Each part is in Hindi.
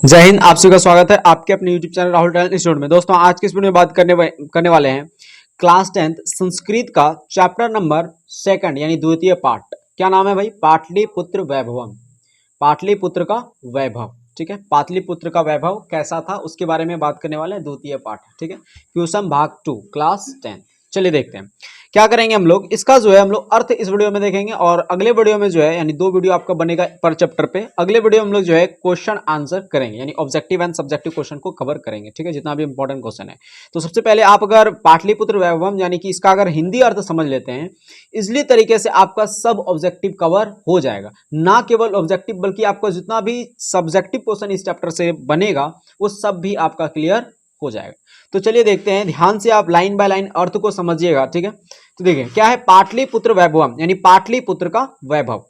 जय हिंद। आप सभी का स्वागत है आपके अपने YouTube channel Rahul talent institute में। दोस्तों आज की इस वीडियो में बात करने वाले हैं क्लास 10th संस्कृत का चैप्टर नंबर 2 यानी द्वितीय पाठ। क्या नाम है भाई? पाटलिपुत्र वैभवम। पाटलिपुत्र का वैभव, ठीक है। पाटलिपुत्र का वैभव कैसा था उसके बारे में बात करने वाले हैं, द्वितीय पाठ, ठीक है। क्वेश्चन भाग 2 क्लास 10। चलिए देखते हैं क्या करेंगे हम लोग। इसका जो है हम लोग अर्थ इस वीडियो में देखेंगे और अगले वीडियो में जो है यानी 2 वीडियो आपका बनेगा पर चैप्टर पे। अगले वीडियो हम लोग जो है क्वेश्चन आंसर करेंगे यानी ऑब्जेक्टिव एंड सब्जेक्टिव क्वेश्चन को कवर करेंगे, ठीक है, जितना भी इंपॉर्टेंट क्वेश्चन है। तो सबसे पहले आप अगर पाटलिपुत्र वैभवम यानी कि इसका अगर हिंदी अर्थ समझ लेते हैं, इजली तरीके से आपका सब ऑब्जेक्टिव कवर हो जाएगा। ना केवल ऑब्जेक्टिव बल्कि आपका जितना भी सब्जेक्टिव क्वेश्चन इस चैप्टर से बनेगा वो सब भी आपका क्लियर हो जाएगा। तो चलिए देखते हैं, ध्यान से आप लाइन बाय लाइन अर्थ को समझिएगा, ठीक है। तो देखिए क्या है पाटलिपुत्र वैभवम यानी पाटलिपुत्र का वैभव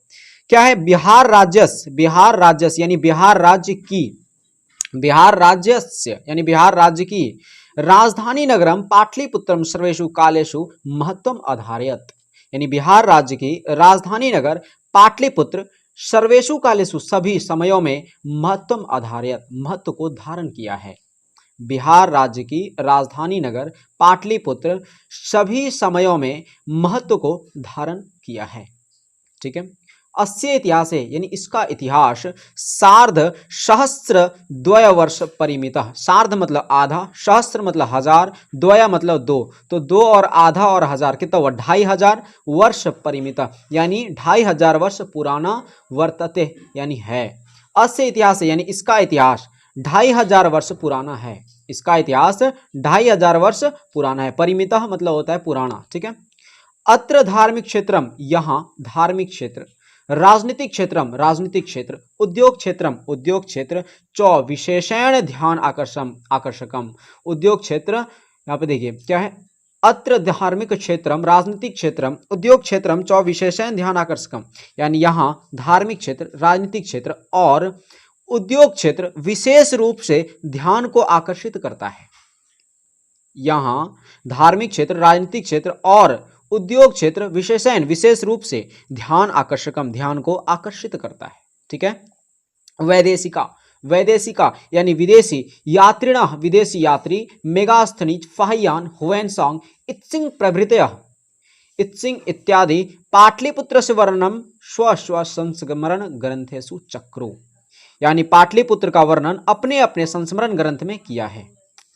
क्या है? बिहार राज्यस्य यानी बिहार राज्य की, बिहार राज्यस्य यानी बिहार राज्य की राजधानी नगरम पाटलिपुत्रम सर्वेषु कालेषु महत्वम आधारयत यानी बिहार राज्य की राजधानी नगर पाटलिपुत्र सर्वेषु कालेषु सभी समयों में महत्वम आधारयत महत्व को धारण किया है। बिहार राज्य की राजधानी नगर पाटलिपुत्र सभी समयों में महत्व को धारण किया है, ठीक है। अस्य इतिहास है यानी इसका इतिहास सार्ध सहस्त्र द्वय वर्ष परिमित। सार्ध मतलब आधा, सहस्त्र मतलब हजार, द्वय मतलब दो, तो दो और आधा और हजार कितना हुआ? 2500 वर्ष परिमित यानी 2500 वर्ष पुराना वर्तते यानी है। अस्य इतिहास है यानी इसका इतिहास 2500 वर्ष पुराना है। इसका इतिहास 2500 वर्ष पुराना है। परिमितः मतलब होता है पुराना, ठीक है। अत्र धार्मिक क्षेत्रम यहाँ धार्मिक क्षेत्र, राजनीतिक क्षेत्रम राजनीतिक क्षेत्र, उद्योग क्षेत्रम उद्योग क्षेत्र, चौ विशेषण ध्यान आकर्षकम उद्योग क्षेत्र। यहाँ पे देखिए क्या है? अत्र धार्मिक क्षेत्रम राजनीतिक क्षेत्रम उद्योग क्षेत्रम चौ विशेषण ध्यान आकर्षकम यानी यहाँ धार्मिक क्षेत्र, राजनीतिक क्षेत्र और उद्योग क्षेत्र विशेष रूप से ध्यान को आकर्षित करता है। यहां धार्मिक क्षेत्र, राजनीतिक क्षेत्र और उद्योग क्षेत्र विशेषण विशेष रूप से ध्यान आकर्षकम ध्यान को आकर्षित करता है, ठीक है। वैदेशिका वैदेशिका यानी विदेशी यात्रिण विदेशी यात्री मेगास्थनीज फाह्यान हुएनसांग इत्सिंग प्रभृतयः इत्सिंग इत्यादि पाटलिपुत्र से वर्णनम स्व स्व संस्मरण ग्रंथेषु चक्रो यानी पाटलिपुत्र का वर्णन अपने अपने संस्मरण ग्रंथ में किया है।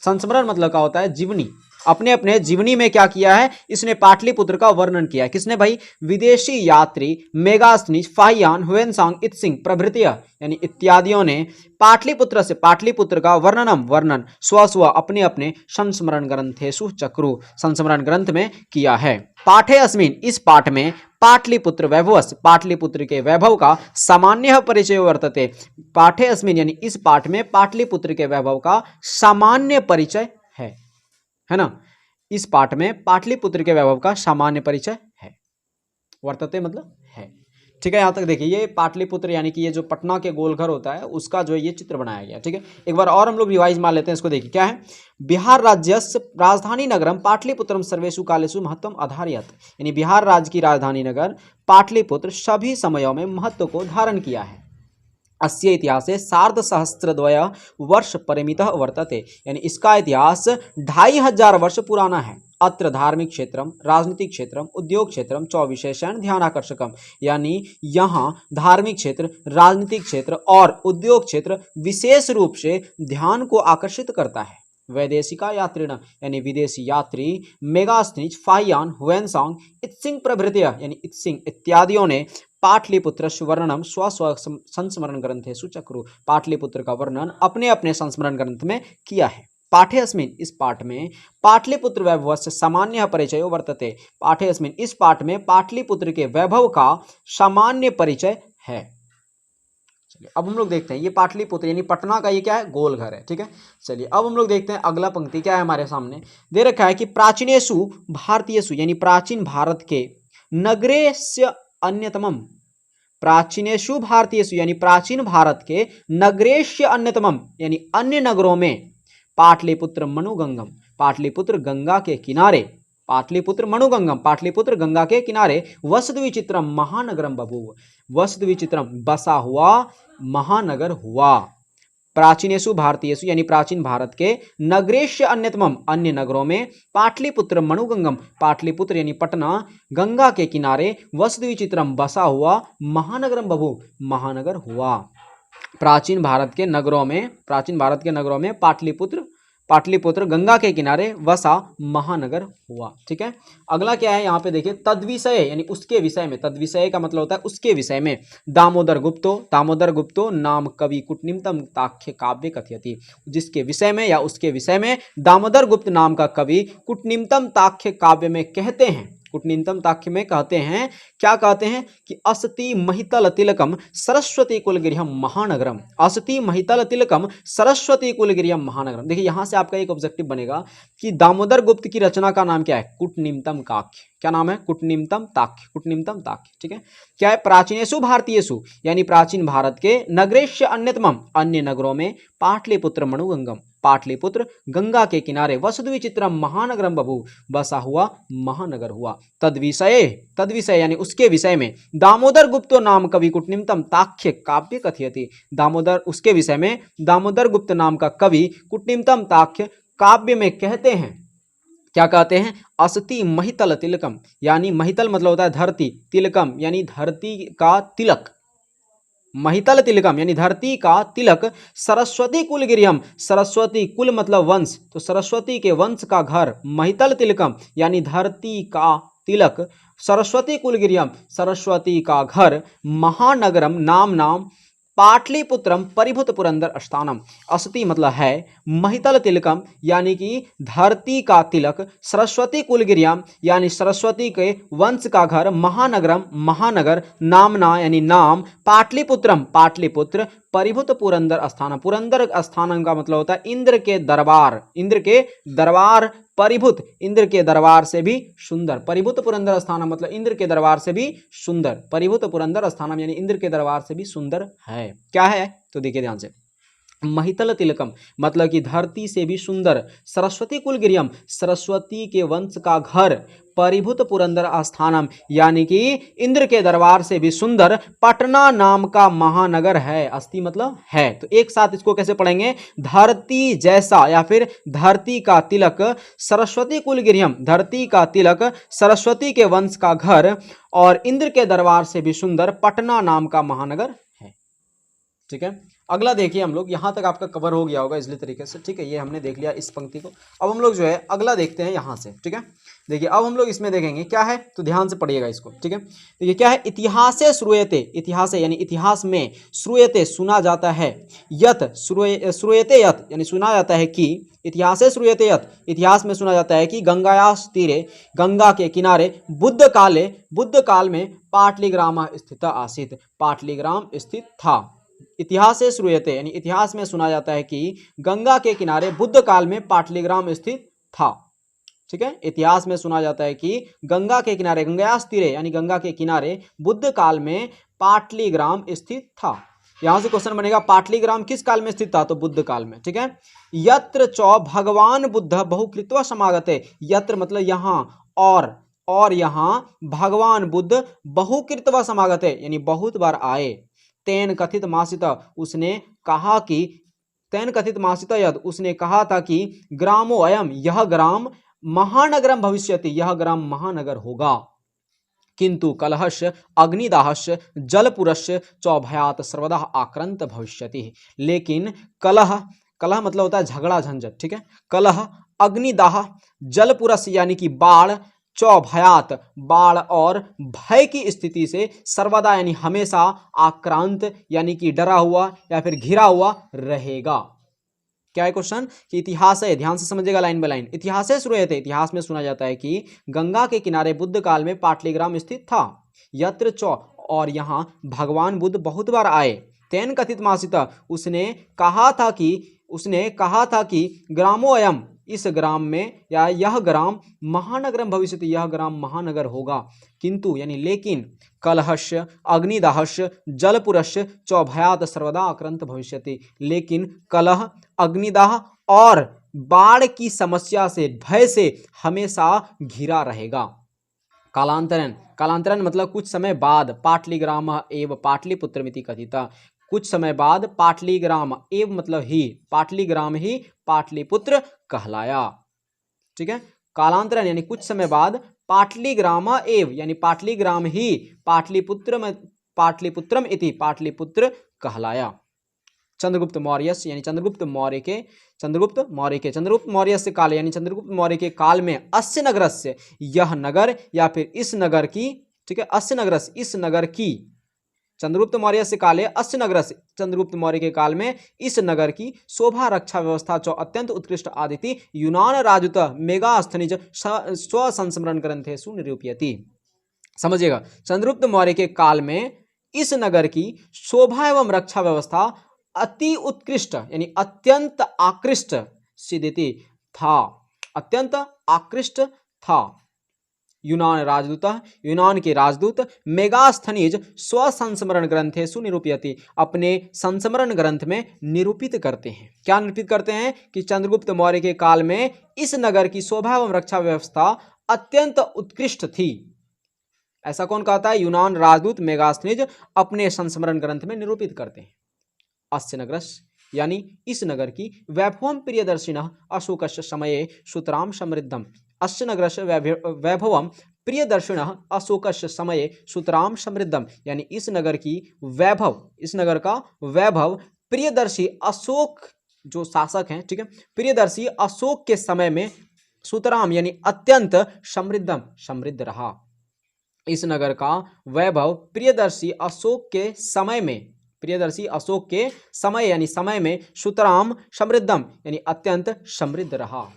संस्मरण मतलब क्या होता है? जीवनी। अपने अपने जीवनी में क्या किया है? इसने पाटलिपुत्र का वर्णन किया है। किसने भाई? विदेशी यात्री मेगास्थनीज फाह्यान हुएनसांग इत्सिंग प्रभृति यानी इत्यादियों ने पाटलिपुत्र से पाटलिपुत्र का वर्णन स्व स्व अपने अपने संस्मरण ग्रंथेषु चक्रु संस्मरण ग्रंथ में किया है। पाठे अस्मिन इस पाठ में पाटलिपुत्र वैभवस्य पाटलिपुत्र के वैभव का सामान्य परिचय वर्तते। पाठे अस्मिन यानी इस पाठ में पाटलिपुत्र के वैभव का सामान्य परिचय है ना। इस पाठ में पाटलिपुत्र के वैभव का सामान्य परिचय है। वर्तते मतलब है, ठीक है। यहाँ तक देखिए ये पाटलिपुत्र यानी कि ये जो पटना के गोलघर होता है उसका जो है ये चित्र बनाया गया, ठीक है। एक बार और हम लोग रिवाइज मार लेते हैं इसको। देखिए क्या है? बिहार राज्यस्य राजधानी नगरम पाटलिपुत्रम सर्वेषु कालेषु महत्वम आधारयत यानी बिहार राज्य की राजधानी नगर पाटलिपुत्र सभी समयों में महत्व को धारण किया है। अस्य इतिहासे सार्ध सहस्त्रद्वय वर्ष परिमितः वर्तते यानी इसका इतिहास 2500 वर्ष पुराना है। अत्र धार्मिक क्षेत्रम राजनीतिक क्षेत्रम उद्योग क्षेत्रम चौ विशेषण ध्यान आकर्षकम यानी यहाँ धार्मिक क्षेत्र, राजनीतिक क्षेत्र और उद्योग क्षेत्र विशेष रूप से ध्यान को आकर्षित करता है। वैदेशिका यात्रिण यानी विदेशी यात्री मेगास्थनीज फाह्यान हुएनसांग इत्सिंग प्रभृति यानी इत्सिंग इत्यादियों ने पाटलिपुत्र वर्णनम स्व स्व संस्मरण ग्रंथेषु चक्रु पाटलिपुत्र का वर्णन अपने अपने संस्मरण ग्रंथ में किया है। पाठे अस्मिन इस पाठ में पाटलिपुत्र वैभव से सामान्य परिचय वर्तते। पाठे अस्मिन इस पाठ में पाटलिपुत्र के वैभव का सामान्य परिचय है। चलिए अब हम लोग देखते हैं ये पाटलिपुत्र यानी पटना का ये क्या है? गोलघर है, ठीक है। चलिए अब हम लोग देखते हैं अगला पंक्ति क्या है हमारे सामने दे रखा है कि प्राचीनेषु भारतीयेषु यानी प्राचीन भारत के नगरेस्य अन्यतमम प्राचीनेषु भारतीयेषु यानी प्राचीन भारत के नगरेस्य अन्यतमम यानी अन्य नगरों में पाटलिपुत्र मनुगंगम पाटलिपुत्र गंगा के किनारे पाटलिपुत्र मनुगंगम पाटलिपुत्र गंगा के किनारे वसद्विचित्रम महानगरम बभूव वसद्विचित्रम बसा हुआ महानगर हुआ। प्राचीनेषु भारतीयेषु यानी प्राचीन भारत के नगरेश अन्यतमम अन्य नगरों में पाटलिपुत्र मणुगंगम पाटलिपुत्र यानी पटना गंगा के किनारे वसुद्विचित्रम बसा हुआ महानगरम बभू महानगर हुआ। प्राचीन भारत के नगरों में पाटलिपुत्र गंगा के किनारे वसा महानगर हुआ। ठीक है, अगला क्या है यहाँ पे देखिए, तद्विषय यानी उसके विषय में। तद्विषय का मतलब होता है उसके विषय में। दामोदर गुप्तो नाम कवि कुटनिमतम ताख्य काव्य कथयति, जिसके विषय में या उसके विषय में दामोदर गुप्त नाम का कवि कुटनिमतम ताख्य काव्य में कहते हैं। कुटनिमतम ताख्य में कहते हैं, क्या कहते हैं कि अस्ति महितल तिलकम सरस्वती कुलगिरियम महानगरम। अस्ति महितल तिलकम सरस्वती कुलगिरियम महानगरम। देखिए यहाँ से आपका एक ऑब्जेक्टिव बनेगा कि दामोदर गुप्त की रचना का नाम क्या है, कुटनिमतम काख्य। क्या नाम है, कुटनिमतम ताख्य। कुटनिमतम ताख्य, ठीक है। क्या है, प्राचीनेषु भारतीयेषु यानी प्राचीन भारत के नगरेश अन्यतमम अन्य नगरों में पाटलिपुत्र मणुगंगम पाटलिपुत्र गंगा के किनारे वसुद्विचित्रम महानगरम बभू बसा हुआ महानगर हुआ। तद्विषय यानी उसके विषय में दामोदर गुप्तो नाम कवि कुटनिमतम ताख्य काव्य कथयति। दामोदर उसके विषय में दामोदर गुप्त नाम का कवि कुटनिमतम ताख्य काव्य में कहते हैं, क्या कहते हैं, अस्ति महितल तिलकम यानी महितल मतलब होता है धरती, तिलकम यानी धरती का तिलक, महितल तिलकम यानी धरती का तिलक, सरस्वती कुलगिरियम सरस्वती कुल मतलब वंश, तो सरस्वती के वंश का घर, महितल तिलकम यानी धरती का तिलक, सरस्वती कुलगिरियम सरस्वती का घर, महानगरम नाम पाटलिपुत्रम परिभूत पुरंदर स्थानम। अस्ति मतलब है, महितल तिलकम यानी कि धरती का तिलक, सरस्वती कुलगिरियम यानी सरस्वती के वंश का घर, महानगरम महानगर, नामना यानी नाम, पाटलिपुत्रम पाटलिपुत्र, परिभूत पुरंदर स्थानम। पुरंदर स्थानम का मतलब होता है इंद्र के दरबार, इंद्र के दरबार, परिभूत इंद्र के दरबार से भी सुंदर। परिभूत पुरंदर स्थानम मतलब इंद्र के दरबार से भी सुंदर। परिभूत पुरंदर स्थानम यानी इंद्र के दरबार से भी सुंदर है। क्या है, तो देखिए ध्यान से, महितल तिलकम मतलब कि धरती से भी सुंदर, सरस्वती कुलगिरियम सरस्वती के वंश का घर, परिभूत पुरंदर स्थानम यानी कि इंद्र के दरबार से भी सुंदर, पटना नाम का महानगर है। अस्ति मतलब है, तो एक साथ इसको कैसे पढ़ेंगे, धरती जैसा या फिर धरती का तिलक, सरस्वती कुलगिरियम धरती का तिलक, सरस्वती के वंश का घर और इंद्र के दरबार से भी सुंदर, पटना नाम का महानगर है। ठीक है, अगला देखिए हम लोग, यहाँ तक आपका कवर हो गया होगा इसलिए तरीके से। ठीक है, ये हमने देख लिया इस पंक्ति को। अब हम लोग जो है अगला देखते हैं यहाँ से। ठीक है, देखिए अब हम लोग इसमें देखेंगे क्या है, तो ध्यान से पढ़िएगा इसको। ठीक है, तो ये क्या है, इतिहासे श्रूयते, इतिहास यानी इतिहास में, श्रूयते सुना जाता है, यत श्रूयते यत यानी सुना जाता है कि, इतिहासे श्रूयते यत इतिहास में सुना जाता है कि, गंगायास तीरे गंगा के किनारे, बुद्ध काल में पाटलिग्राम स्थित आसीत, पाटलिग्राम स्थित था। इतिहास से श्रूयते यानी इतिहास में सुना जाता है कि गंगा के किनारे बुद्ध काल में पाटलिग्राम स्थित था। ठीक है, इतिहास में सुना जाता है कि गंगा के किनारे, गंगायास तीरे यानी गंगा के किनारे, बुद्ध काल में पाटलिग्राम स्थित था। यहां से क्वेश्चन बनेगा, पाटलिग्राम किस काल में स्थित था, तो बुद्ध काल में। ठीक है, यत्र चौ भगवान बुद्ध बहुकृत्वा समागते, यत्र मतलब यहाँ, और यहाँ भगवान बुद्ध बहुकृत्वा समागते यानी बहुत बार आए, तेन कथित मासित उसने कहा कि, तेन कथित मासित यद उसने कहा था कि, ग्रामो अयम यह ग्राम, महानगरम भविष्यति यह ग्राम महानगर होगा, किंतु कलहस्य अग्निदाहस्य जलपुरस्य चौभयात सर्वदा आक्रांत भविष्यति। लेकिन कलह मतलब होता है झगड़ा झंझट। ठीक है, कलह, अग्निदाह, जलपुरस्य यानी कि बाढ़, चौभयात बाढ़ और भय की स्थिति से, सर्वदा यानी हमेशा, आक्रांत यानी कि डरा हुआ या फिर घिरा हुआ रहेगा। क्या है क्वेश्चन, कि इतिहास है, ध्यान से समझिएगा लाइन बाय लाइन। इतिहास है श्रूयते इतिहास में सुना जाता है कि गंगा के किनारे बुद्ध काल में पाटलिग्राम स्थित था, यत्र चौ और यहाँ भगवान बुद्ध बहुत बार आए, तेन कथित मासित उसने कहा था कि ग्रामो अयम इस ग्राम में या यह ग्राम, महानगरम भविष्यति यह ग्राम महानगर होगा, किंतु यानी लेकिन, कलहस्य अग्निदाहस्य जलपुरस्य चौभयात सर्वदा आक्रांत भविष्यति, लेकिन कलह, अग्निदाह और बाढ़ की समस्या से, भय से हमेशा घिरा रहेगा। कालांतरन मतलब कुछ समय बाद, पाटलिग्राम एवं पाटलिपुत्रमिति कथिता, कुछ समय बाद पाटलीग्राम एव मतलब ही, पाटलीग्राम ही पाटलिपुत्र कहलाया। ठीक है, कालांतरण यानी कुछ समय बाद पाटलीग्राम एव यानी पाटलीग्राम ही पाटलिपुत्रम इति पाटलिपुत्र कहलाया। चंद्रगुप्त मौर्य यानी चंद्रगुप्त मौर्य से काल यानी चंद्रगुप्त मौर्य के काल में अस्य नगर से, यह नगर या फिर इस नगर की, ठीक है, अस्य नगर से इस नगर की, चंद्रगुप्त मौर्य से काले अस्य नगर से चंद्रगुप्त मौर्य के काल में इस नगर की शोभा रक्षा व्यवस्था जो अत्यंत उत्कृष्ट आदिति यूनान राजूत मेगास्थनिज स्व संस्मरण ग्रंथेषु निरूपयति। समझिएगा, चंद्रगुप्त मौर्य के काल में इस नगर की शोभा एवं रक्षा व्यवस्था अति उत्कृष्ट यानी अत्यंत आकृष्ट सिद्धिति था, अत्यंत आकृष्ट था। यूनान राजदूत, यूनान के राजदूत मेगास्थनीज स्व संस्मरण ग्रंथेषु निरूपयति, अपने संस्मरण ग्रंथ में निरूपित करते हैं। क्या निरूपित करते हैं कि चंद्रगुप्त मौर्य के काल में इस नगर की शोभा एवं रक्षा व्यवस्था अत्यंत उत्कृष्ट थी। ऐसा कौन कहता है? यूनान राजदूत मेगास्थनीज अपने संस्मरण ग्रंथ में निरूपित करते हैं। अस्य नगरस्य यानी इस नगर की वैभवम प्रियदर्शिनः अशोकस्य समये सुतराम समृद्धम, अस्य नगरस्य वैभवम प्रियदर्शिनः अशोकस्य समये सुतराम समृद्धम, यानी इस नगर की वैभव, इस नगर का वैभव प्रियदर्शी अशोक जो शासक हैं, ठीक है, प्रियदर्शी अशोक के समय में सुतराम यानी अत्यंत समृद्ध रहा। इस नगर का वैभव प्रियदर्शी अशोक के समय में, प्रियदर्शी अशोक के समय यानी समय में सुतराम समृद्धम यानी अत्यंत समृद्ध रहा।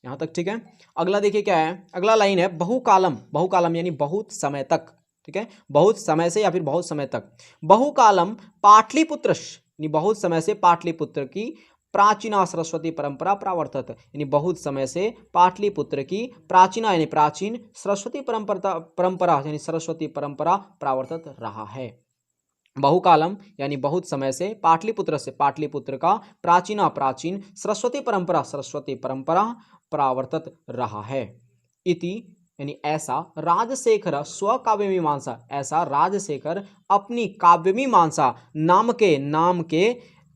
यहां तक ठीक है। अगला देखिए क्या है, अगला लाइन है बहुकालम, बहुकालम यानी बहुत समय तक, ठीक है, बहुत समय से या फिर बहुत समय तक। बहुकालम पाटलिपुत्र यानी बहुत समय से पाटलिपुत्र की प्राचीना सरस्वती परंपरा प्रावर्तत, यानी बहुत समय से पाटलिपुत्र की प्राचीना यानी प्राचीन सरस्वती परंपरा यानी सरस्वती परंपरा प्रावर्तत रहा है। बहुकालम यानी बहुत समय से पाटलिपुत्र से पाटलिपुत्र का प्राचीन सरस्वती परंपरा प्रावर्तत रहा है। इति यानी ऐसा राजशेखर स्व काव्य मीमांसा, ऐसा राजशेखर अपनी काव्य मीमांसा नाम के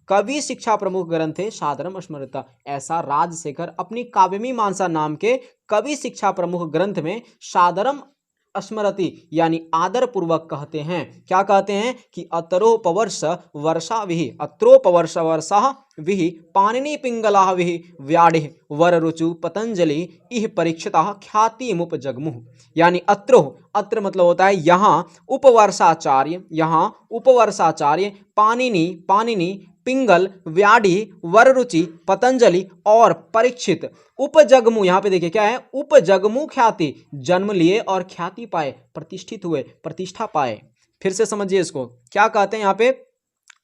कवि शिक्षा प्रमुख ग्रंथे सादरम स्मृत, ऐसा राजशेखर अपनी काव्य मीमांसा नाम के कवि शिक्षा प्रमुख ग्रंथ में सादरम स्मरति यानी आदर पूर्वक कहते हैं। क्या कहते हैं कि अत्रोपवर्ष वर्षा विहि, अत्रोपवर्ष वर्षा विहि पाणिनि पिंगला विहि व्याढ़ वर रुचु पतंजलि इह परीक्षिता ख्याति मुप जगमुह, यानी अत्र मतलब होता है यहाँ, उपवर्षाचार्य, यहाँ उपवर्षाचार्य पाणिनि पिंगल व्याढ़ी वररुचि पतंजलि और परीक्षित उपजगमु, यहाँ पे देखिए क्या है, उपजगमु ख्याति, जन्म लिए और ख्याति पाए, प्रतिष्ठित हुए, प्रतिष्ठा पाए। फिर से समझिए इसको, क्या कहते हैं यहाँ पे,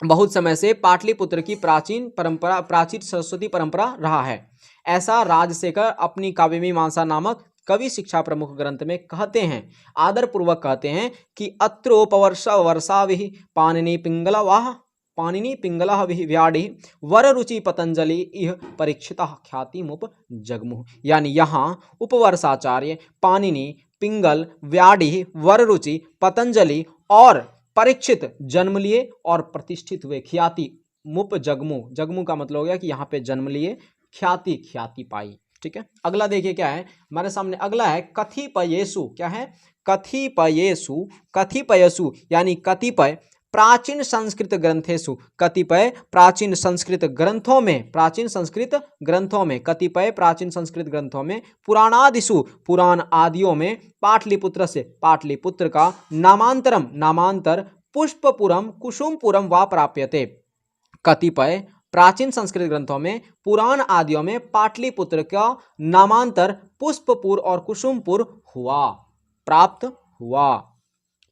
बहुत समय से पाटलिपुत्र की प्राचीन सरस्वती परंपरा रहा है, ऐसा राजशेखर अपनी काव्य मीमांसा नामक कवि शिक्षा प्रमुख ग्रंथ में कहते हैं, आदर पूर्वक कहते हैं कि अत्रोपवर्ष वर्षाविहि पाणिनि पिंगला व्याढ़ि वर रुचि पतंजलि इह परीक्षिता ख्याति मुप जगमुह, यानी यहाँ उपवर्षाचार्य पाणिनि पिंगल व्याढ़ि वर रुचि पतंजलि और परीक्षित जन्म लिए और प्रतिष्ठित हुए, ख्याति मुप जगमु, जगमु का मतलब हो गया कि यहाँ पे जन्म लिए, ख्याति पाई। ठीक है, अगला देखिए क्या है हमारे सामने, अगला है कतिपयेषु, क्या है, कतिपयेषु यानी कतिपय प्राचीन संस्कृत ग्रंथेषु, कतिपय प्राचीन संस्कृत ग्रंथों में, कतिपय प्राचीन संस्कृत ग्रंथों में पुराणादिषु, पुराण आदियों में पाटलिपुत्र से, पाटलिपुत्र का नामांतर पुष्पपुरम कुसुमपुरम वा प्राप्यते, कतिपय प्राचीन संस्कृत ग्रंथों में पुराण आदियों में पाटलिपुत्र का नामांतर पुष्पपुर और कुसुमपुर प्राप्त हुआ।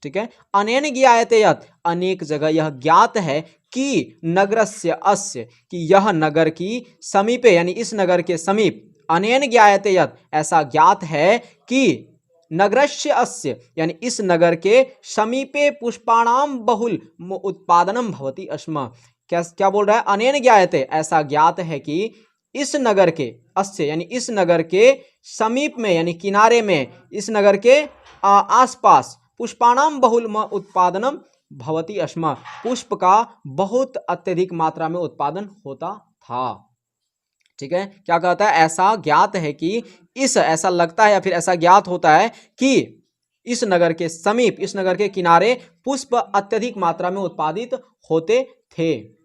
ठीक है, अनेन ज्ञायते यत्, अनेक जगह यह ज्ञात है कि नगरस्य अस्य, कि यह नगर की समीपे यानी इस नगर के समीप, अनेन ज्ञायते यत् ऐसा ज्ञात है कि नगरस्य अस्य यानी इस नगर के समीपे पुष्पाणाम बहुल उत्पादनम भवति स्म। क्या बोल रहा है, अनेन ज्ञायते ऐसा ज्ञात है कि इस नगर के अस्य यानी इस नगर के समीप में यानी किनारे में, इस नगर के आसपास पुष्पाणाम बहुल उत्पादनम भवति स्म, पुष्प का बहुत अत्यधिक मात्रा में उत्पादन होता था। ठीक है, क्या कहता है, ऐसा ज्ञात है कि ऐसा लगता है या फिर ऐसा ज्ञात होता है कि इस नगर के समीप, इस नगर के किनारे पुष्प अत्यधिक मात्रा में उत्पादित होते थे।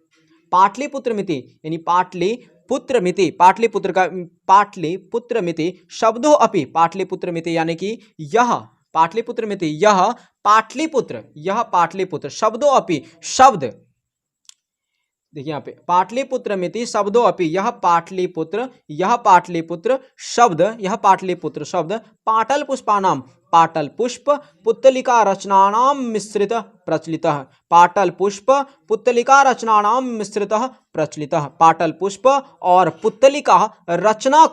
पाटलिपुत्र मिति यानी पाटलिपुत्र मिति, पाटलिपुत्र मिति शब्दों अपि, पाटलिपुत्र मिति यानी कि यह पाटलिपुत्र मिति, यह पाटलिपुत्र शब्दों अपि, शब्द देखिए यहाँ पे पाटलिपुत्र मिति शब्दों अपि, यह पाटलिपुत्र शब्द पाटल पुष्पानाम, पाटल पुष्प पुत्तलिका रचनानाम मिश्रित प्रचलितः, पाटल पुष्प पुत्तलिका रचनानाम मिश्रितः प्रचलितः। पाटल पुष्प और पुत्तलिका रचना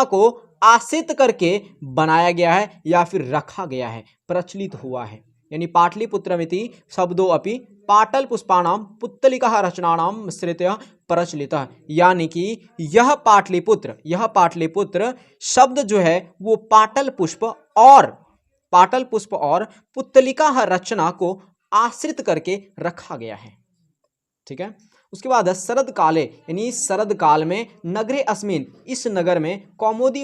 को आश्रित करके बनाया गया है या फिर रखा गया है, प्रचलित हुआ है। यानी पाटलिपुत्रमिति शब्दों अपि पाटल पुष्पाणाम पुत्तलिका रचनानाम मिश्रितः प्रचलितः, यानी कि यह पाटलिपुत्र शब्द जो है वो पाटल पुष्प और पुत्तलिका रचना को आश्रित करके रखा गया है। ठीक है, उसके बाद शरद काले यानी शरद काल में नगरे अस्मिन, इस नगर में कौमुदी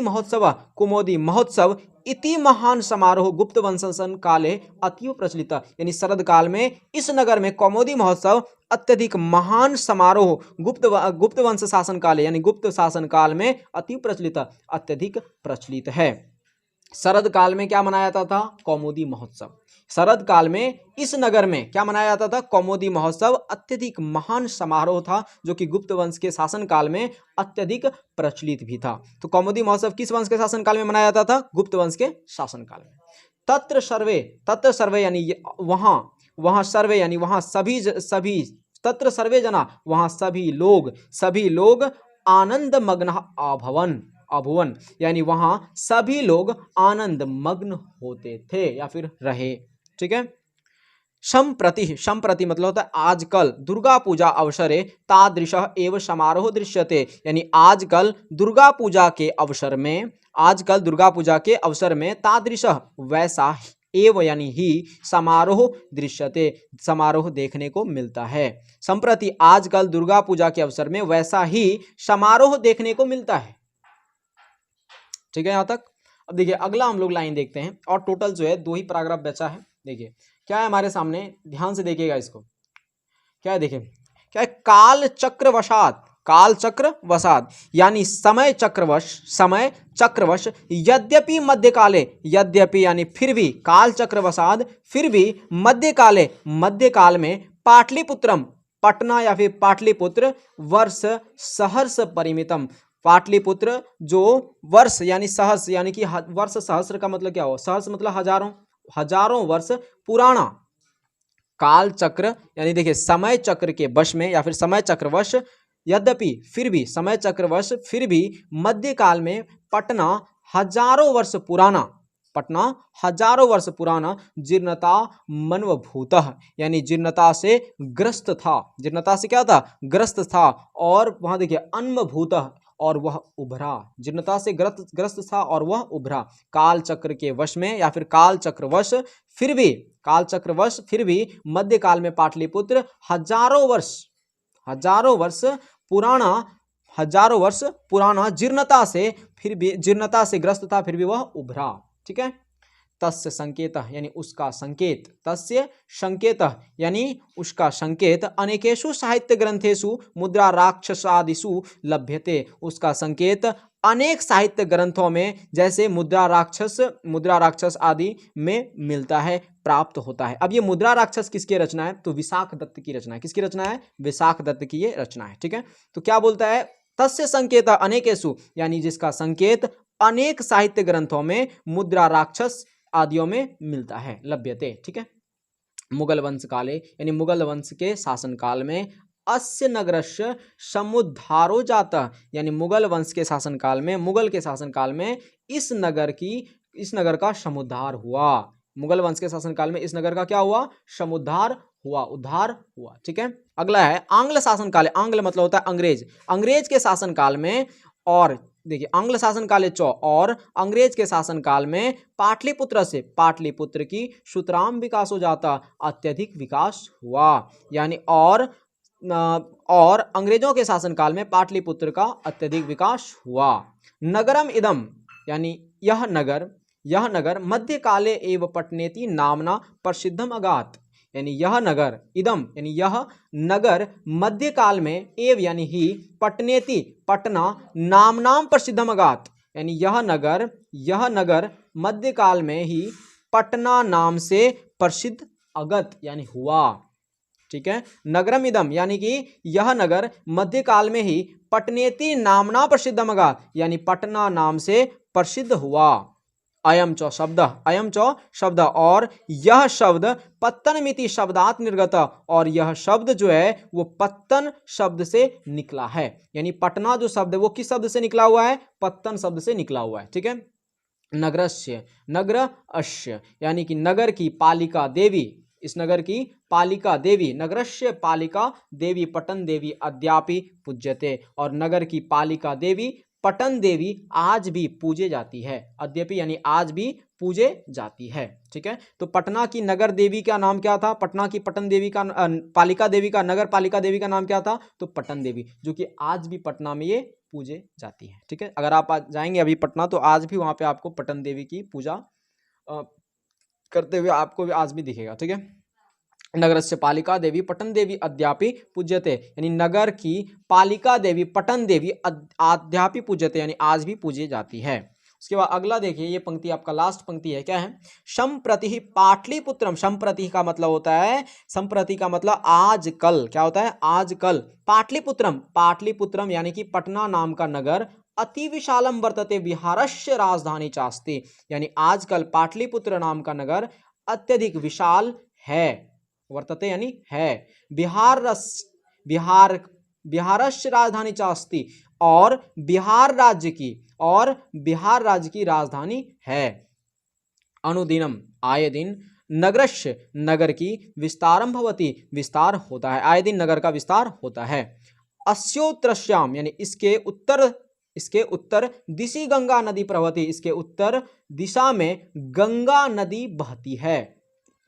महोत्सव इति महान समारोह गुप्त वंशन काले अतीव प्रचलित, यानी शरद काल में इस नगर में कौमुदी महोत्सव अत्यधिक महान समारोह गुप्त वंश शासन काले यानी गुप्त शासन काल में अतीव प्रचलित, अत्यधिक प्रचलित है। शरद काल में क्या मनाया जाता था, कौमुदी महोत्सव। शरद काल में इस नगर में क्या मनाया जाता था, कौमुदी महोत्सव अत्यधिक महान समारोह था जो कि गुप्त वंश के शासन काल में अत्यधिक प्रचलित भी था। तो कौमुदी महोत्सव किस वंश के शासन काल में मनाया जाता था, गुप्त वंश के शासन काल में। तत्र सर्वे यानी वहाँ सर्वे यानी वहाँ सभी तत्र सर्वे जना, वहाँ सभी लोग आनंद मग्न अभुवन, यानी वहां सभी लोग आनंद मग्न होते थे या फिर रहे। ठीक है, संप्रति मतलब होता है आजकल, दुर्गा पूजा अवसरे तादृशः एव समारोह दृश्यते, यानी आजकल दुर्गा पूजा के अवसर में तादृशः वैसा एव यानी ही समारोह दृश्यते, समारोह देखने को मिलता है। संप्रति आजकल दुर्गा पूजा के अवसर में वैसा ही समारोह देखने को मिलता है। ठीक है यहाँ तक। अब देखिए अगला हम लोग लाइन देखते हैं, और टोटल जो है 2 ही पैराग्राफ बचा है। देखिए क्या है हमारे सामने, ध्यान से देखिएगा इसको। क्या है, देखिए क्या है, काल चक्रवशात यानी समय चक्रवश यद्यपि मध्यकाले, यद्यपि यानी फिर भी, काल चक्रवशात फिर भी मध्यकाल में पाटलिपुत्रम, पटना या फिर पाटलिपुत्र वर्ष सहर्ष परिमितम, पाटलिपुत्र जो वर्ष यानी सहस्र, यानी कि वर्ष सहस्र का मतलब क्या हो, सहस्र मतलब हजारों वर्ष पुराना, काल चक्र यानी देखिए समय चक्र के वश में या फिर समय चक्रवश, यद्यपि फिर भी, समय चक्रवश फिर भी मध्यकाल में पटना हजारों वर्ष पुराना जीर्णता मनवभूतः, यानी जीर्णता से ग्रस्त था, जीर्णता से क्या था, ग्रस्त था, और वहां देखिए अन्मभूतः और वह उभरा, जीर्णता से ग्रस्त था और वह उभरा। काल चक्र के वश में या फिर काल चक्रवश फिर भी मध्यकाल में पाटलिपुत्र हजारों वर्ष पुराना जीर्णता से ग्रस्त था, फिर भी वह उभरा। ठीक है, तस्य संकेतः यानी उसका संकेत, तस्य संकेतः यानी उसका संकेत अनेकेषु साहित्य ग्रंथेषु मुद्रा राक्षसादिषु लभ्यते, उसका संकेत अनेक साहित्य ग्रंथों में जैसे मुद्रा राक्षस आदि में मिलता है, प्राप्त होता है। अब ये मुद्रा राक्षस किसकी रचना है, तो विशाख दत्त की रचना है। किसकी रचना है, विशाख दत्त की ये रचना है। ठीक है, तो क्या बोलता है, तस्य संकेत अनेकेषु यानी जिसका संकेत अनेक साहित्य ग्रंथों में मुद्रा राक्षस आदियों में मिलता है, लभ्यते। ठीक है, मुगल वंश काले यानी मुगल वंश के शासन काल में अस्य नगरस्य समुद्धारो जाता, यानी मुगल वंश के शासन काल में, मुगल के शासन काल में इस नगर का समुद्धार हुआ। मुगल वंश के शासन काल में इस नगर का क्या हुआ, समुद्धार हुआ, उद्धार हुआ। ठीक है, अगला है आंग्ल शासन काल। आंग्ल मतलब होता है अंग्रेज के शासन काल में, और देखिए आंग्ल शासन काले चौ और अंग्रेज के शासन काल में पाटलिपुत्र से पाटलिपुत्र की सुतराम विकास हो जाता, अत्यधिक विकास हुआ। यानी और अंग्रेजों के शासन काल में पाटलिपुत्र का अत्यधिक विकास हुआ। नगरम इदम यानी यह नगर मध्यकाले एव पटनेति नामना प्रसिद्धम अगात। यानी यह नगर इदम यानी यह नगर मध्यकाल में एव यानी ही पटनेति पटना नाम प्रसिद्धम अगात। यानी यह नगर मध्यकाल में ही पटना नाम से प्रसिद्ध अगत यानी हुआ। ठीक है, नगरम इदम यानी कि यह नगर मध्यकाल में ही पटनेति नामना प्रसिद्धम अगात यानी पटना नाम से प्रसिद्ध हुआ। अयम चौ शब्द और यह शब्द पत्तनमिति शब्दात निर्गत, और यह शब्द जो है वो पत्तन शब्द से निकला है। यानी पटना जो शब्द है वो किस शब्द से निकला हुआ है? पत्तन शब्द से निकला हुआ है। ठीक है, नगर अश्य यानी कि नगर की पालिका देवी, इस नगर की पालिका देवी, नगरस्य पालिका देवी पटन देवी अद्यापि पूज्यते, और नगर की पालिका देवी पटन देवी आज भी पूजे जाती है। अद्यपि यानी आज भी पूजे जाती है। ठीक है, तो पटना की नगर देवी का नाम क्या था? पटना की पटन देवी का पालिका देवी का नगर पालिका देवी का नाम क्या था? तो पटन देवी, जो कि आज भी पटना में ये पूजे जाती है। ठीक है, अगर आप जाएंगे अभी पटना तो आज भी वहां पे आपको पटन देवी की पूजा करते हुए आपको आज भी दिखेगा। ठीक है, नगरस्य पालिका देवी पटन देवी अद्यापि पूज्यते, यानी नगर की पालिका देवी पटन देवी अद्यापि पूज्यते यानी आज भी पूजी जाती है। उसके बाद अगला देखिए, ये पंक्ति आपका लास्ट पंक्ति है, क्या है? संप्रति पाटलिपुत्रम, संप्रति का मतलब होता है, संप्रति का मतलब आजकल, क्या होता है? आजकल। पाटलिपुत्रम यानी कि पटना नाम का नगर अति विशालम वर्तते बिहारस्य राजधानी चास्ति, यानी आजकल पाटलिपुत्र नाम का नगर अत्यधिक विशाल है, वर्तते यानी है, बिहारस्य राजधानी चास्ति, और बिहार राज्य की राजधानी है। अनुदिनम आए दिन नगरस्य नगर की विस्तारम भवति, विस्तार होता है, आए दिन नगर का विस्तार होता है। अस्योत्तरश्याम यानी इसके उत्तर दिशि गंगा नदी प्रवहति, इसके उत्तर दिशा में गंगा नदी बहती है।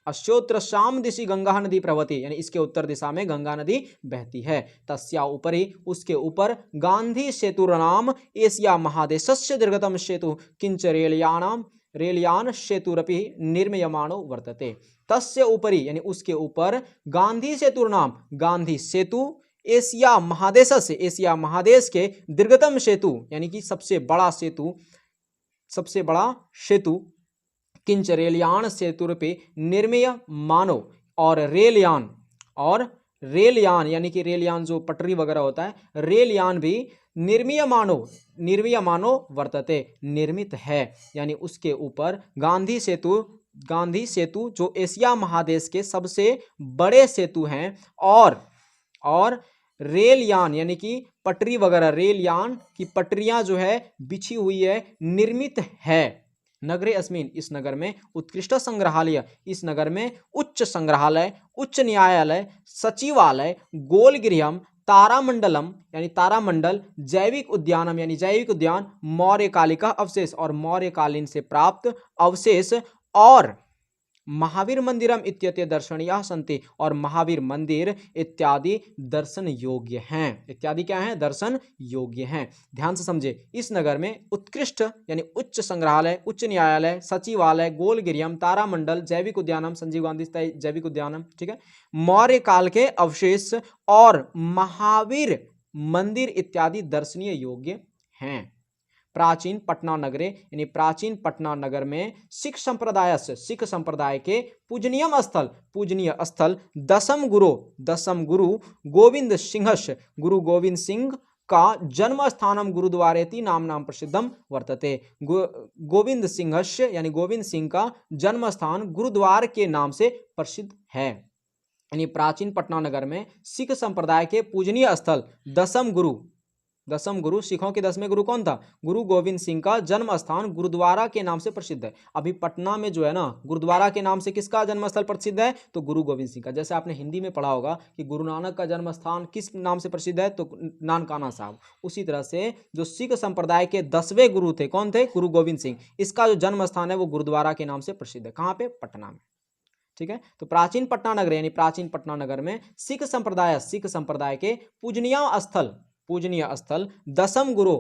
अस्योत्तरश्याम दिशि गंगा नदी प्रवहति यानी इसके उत्तर दिशा में गंगा नदी बहती है। तस्या ऊपरी उसके ऊपर गांधी सेतुर्नाम एशिया महादेशस्य दीर्घतम सेतु किंच रेलयान सेतुरपि निर्मीयमाणो वर्तते। तस्य ऊपरी यानी उसके ऊपर गांधी सेतुर्नाम, गांधी सेतु, एशिया महादेश के दीर्घतम सेतु यानी कि सबसे बड़ा सेतु किंच रेलयान सेतुरपि निर्मीय मानो, और रेलयान यानी कि रेलयान जो पटरी वगैरह होता है, रेलयान भी निर्मीय मानो वर्तते, निर्मित है, यानी उसके ऊपर गांधी सेतु जो एशिया महादेश के सबसे बड़े सेतु हैं, और रेलयान यानी कि पटरी वगैरह, रेलयान की पटरियां जो है बिछी हुई है, निर्मित है। नगरे अस्मिन इस नगर में उत्कृष्ट संग्रहालय, इस नगर में उच्च संग्रहालय, उच्च न्यायालय, सचिवालय, गोलगृहम, तारामंडलम यानी तारामंडल, जैविक उद्यानम यानी जैविक उद्यान, मौर्यकालिका अवशेष और मौर्यकालीन से प्राप्त अवशेष, और महावीर मंदिरम इत्यादि दर्शनीय संति, और महावीर मंदिर इत्यादि दर्शन योग्य हैं। इत्यादि क्या है? दर्शन योग्य हैं। ध्यान से समझे, इस नगर में उत्कृष्ट यानी उच्च संग्रहालय, उच्च न्यायालय, सचिवालय, गोलगिरियम, तारामंडल, जैविक उद्यानम, संजीव गांधी जैविक उद्यानम, ठीक है, मौर्य काल के अवशेष और महावीर मंदिर इत्यादि दर्शनीय योग्य हैं। प्राचीन पटना नगरे यानी प्राचीन पटना नगर में सिख संप्रदाय के पूजनीय स्थल दसम गुरु गोविंद सिंह का जन्म स्थानम गुरुद्वारेति नाम प्रसिद्धम वर्तते। गोविंद सिंहस्य यानी गोविंद सिंह का जन्म स्थान गुरुद्वार के नाम से प्रसिद्ध है। यानी प्राचीन पटना नगर में सिख संप्रदाय के पूजनीय स्थल दसम गुरु दसम गुरु, सिखों के 10वें गुरु कौन था? गुरु गोविंद सिंह का जन्म स्थान गुरुद्वारा के नाम से प्रसिद्ध है। अभी पटना में जो है ना, गुरुद्वारा के नाम से किसका जन्म स्थल प्रसिद्ध है? तो गुरु गोविंद सिंह का। जैसे आपने हिंदी में पढ़ा होगा कि गुरु नानक का जन्म स्थान किस नाम से प्रसिद्ध है? तो नानकाना साहब। उसी तरह से जो सिख संप्रदाय के 10वें गुरु थे, कौन थे? गुरु गोविंद सिंह। इसका जो जन्म स्थान है वो गुरुद्वारा के नाम से प्रसिद्ध है। कहाँ पे? पटना में। ठीक है, तो प्राचीन पटना नगर यानी प्राचीन पटना नगर में सिख संप्रदाय के पूजनीय स्थल दसम गुरु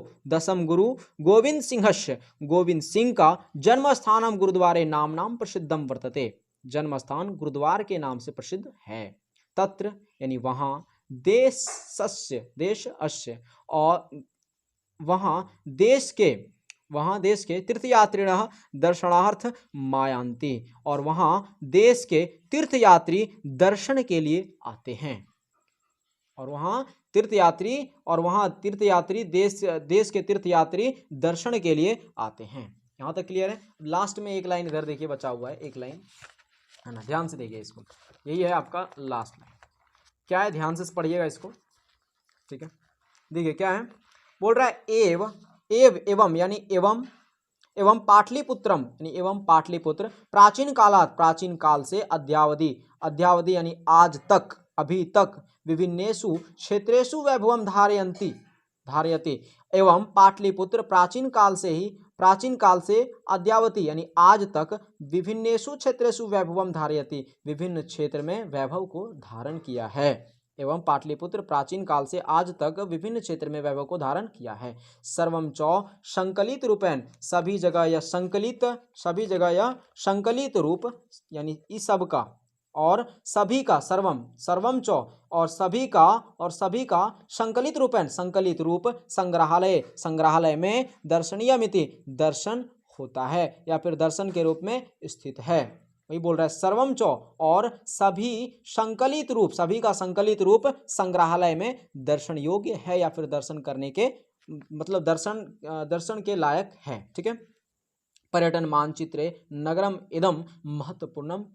गोविंद सिंह का जन्म स्थानम गुरुद्वारे नाम प्रसिद्धम वर्तते। जन्म स्थान गुरुद्वार के नाम से प्रसिद्ध है। तत्र यानी वहां, देश और वहां देश के तीर्थयात्रिणः दर्शनार्थ मायांति, और वहां देश के तीर्थयात्री दर्शन के लिए आते हैं। और वहां तीर्थयात्री देश के तीर्थयात्री दर्शन के लिए आते हैं। यहां तक क्लियर है? लास्ट में एक लाइन इधर देखिए बचा हुआ है, एक लाइन है ना, ध्यान से देखिए इसको। यही है आपका लास्ट लाइन। क्या है? ध्यान से पढ़िएगा इसको। ठीक है, देखिए क्या है, बोल रहा है एवं यानी एवं पाटलिपुत्रम यानी एवं पाटलिपुत्र प्राचीन काल से अद्यावधि यानी आज तक, अभी तक विभिन्नेषु क्षेत्रेषु वैभवम धारयति। एवं पाटलिपुत्र प्राचीन काल से अद्यावधि यानी आज तक विभिन्नेषु क्षेत्रेषु वैभवम धारयति, विभिन्न क्षेत्र में वैभव को धारण किया है। एवं पाटलिपुत्र प्राचीन काल से आज तक विभिन्न क्षेत्र में वैभव को धारण किया है। सर्वम चौ संकलित रूपेण, सभी जगह यह संकलित रूप यानी इस सब का और सभी का, सर्वम चौ और सभी का संकलित रूप संग्रहालय में दर्शनीयमिति, दर्शन होता है या फिर दर्शन के रूप में स्थित है। वही बोल रहा है सर्वम चौ और सभी का संकलित रूप संग्रहालय में दर्शन योग्य है या फिर दर्शन करने के मतलब दर्शन के लायक है। ठीक है, पर्यटन मानचित्रे नगरम इदम महत्वपूर्णम।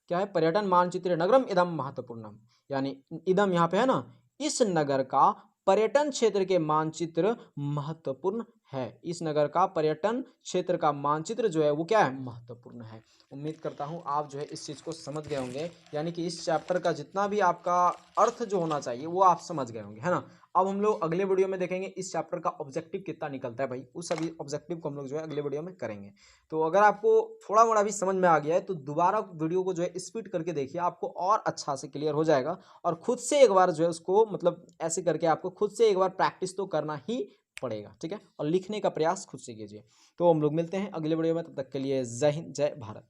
क्या है? पर्यटन मानचित्रे नगरम इदम महत्वपूर्णम, यानी इदम यहाँ पे है ना, इस नगर का पर्यटन क्षेत्र के मानचित्र महत्वपूर्ण है। इस नगर का पर्यटन क्षेत्र का मानचित्र जो है वो क्या है? महत्वपूर्ण है। उम्मीद करता हूँ आप जो है इस चीज़ को समझ गए होंगे, यानी कि इस चैप्टर का जितना भी आपका अर्थ जो होना चाहिए वो आप समझ गए होंगे, है ना। अब हम लोग अगले वीडियो में देखेंगे इस चैप्टर का ऑब्जेक्टिव कितना निकलता है भाई, उस सभी ऑब्जेक्टिव को हम लोग जो है अगले वीडियो में करेंगे। तो अगर आपको थोड़ा मोड़ा भी समझ में आ गया है तो दोबारा वीडियो को जो है स्पीड करके देखिए, आपको और अच्छा से क्लियर हो जाएगा। और खुद से एक बार जो है उसको मतलब ऐसे करके आपको खुद से एक बार प्रैक्टिस तो करना ही पड़ेगा। ठीक है, और लिखने का प्रयास खुद से कीजिए। तो हम लोग मिलते हैं अगले वीडियो में, तब तक के लिए जय हिंद, जय भारत।